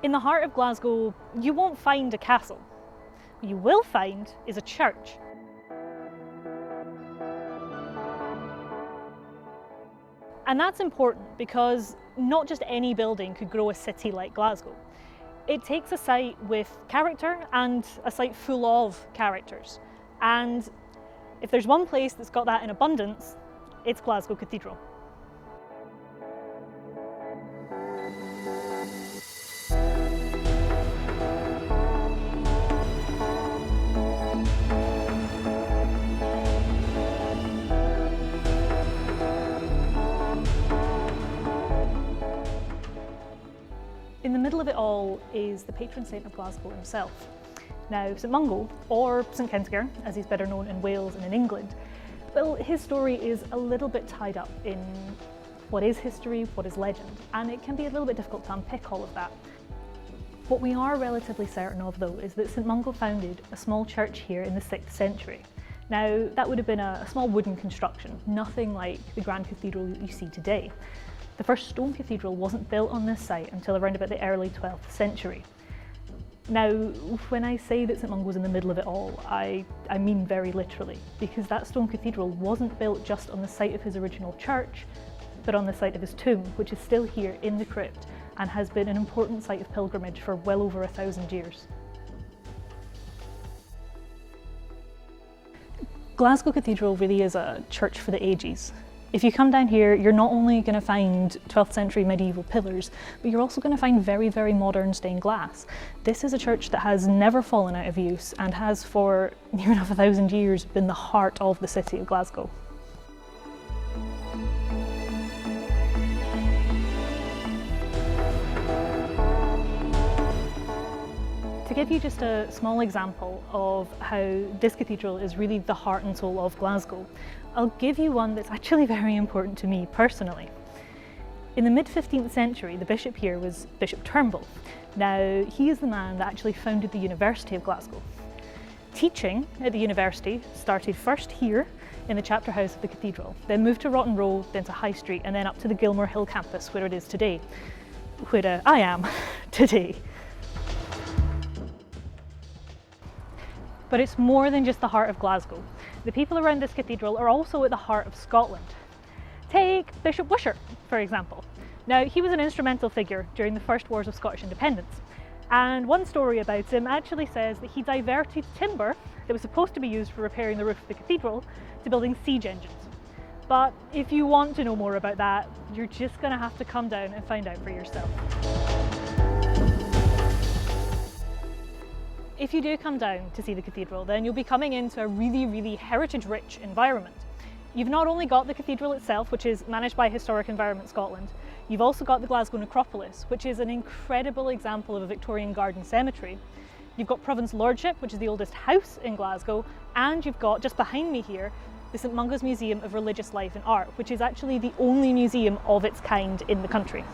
In the heart of Glasgow, you won't find a castle. What you will find is a church. And that's important because not just any building could grow a city like Glasgow. It takes a site with character and a site full of characters. And if there's one place that's got that in abundance, it's Glasgow Cathedral. In the middle of it all is the patron saint of Glasgow himself. Now, St Mungo, or St Kentigern, as he's better known in Wales and in England, well, his story is a little bit tied up in what is history, what is legend, and it can be a little bit difficult to unpick all of that. What we are relatively certain of, though, is that St Mungo founded a small church here in the 6th century. Now, that would have been a small wooden construction, nothing like the grand cathedral that you see today. The first stone cathedral wasn't built on this site until around about the early 12th century. Now, when I say that St Mungo's in the middle of it all, I mean very literally, because that stone cathedral wasn't built just on the site of his original church, but on the site of his tomb, which is still here in the crypt and has been an important site of pilgrimage for well over 1,000 years. Glasgow Cathedral really is a church for the ages. If you come down here, you're not only going to find 12th century medieval pillars, but you're also going to find very, very modern stained glass. This is a church that has never fallen out of use and has for near enough 1,000 years been the heart of the city of Glasgow. To give you just a small example of how this cathedral is really the heart and soul of Glasgow, I'll give you one that's actually very important to me personally. In the mid-15th century, the bishop here was Bishop Turnbull. Now, he is the man that actually founded the University of Glasgow. Teaching at the university started first here in the chapter house of the cathedral, then moved to Rotten Row, then to High Street, and then up to the Gilmore Hill campus where it is today, where I am today. But it's more than just the heart of Glasgow. The people around this cathedral are also at the heart of Scotland. Take Bishop Wishart, for example. Now, he was an instrumental figure during the first wars of Scottish independence. And one story about him actually says that he diverted timber that was supposed to be used for repairing the roof of the cathedral to building siege engines. But if you want to know more about that, you're just going to have to come down and find out for yourself. If you do come down to see the cathedral, then you'll be coming into a really, really heritage-rich environment. You've not only got the cathedral itself, which is managed by Historic Environment Scotland, you've also got the Glasgow Necropolis, which is an incredible example of a Victorian garden cemetery. You've got Province Lordship, which is the oldest house in Glasgow, and you've got, just behind me here, the St Mungo's Museum of Religious Life and Art, which is actually the only museum of its kind in the country.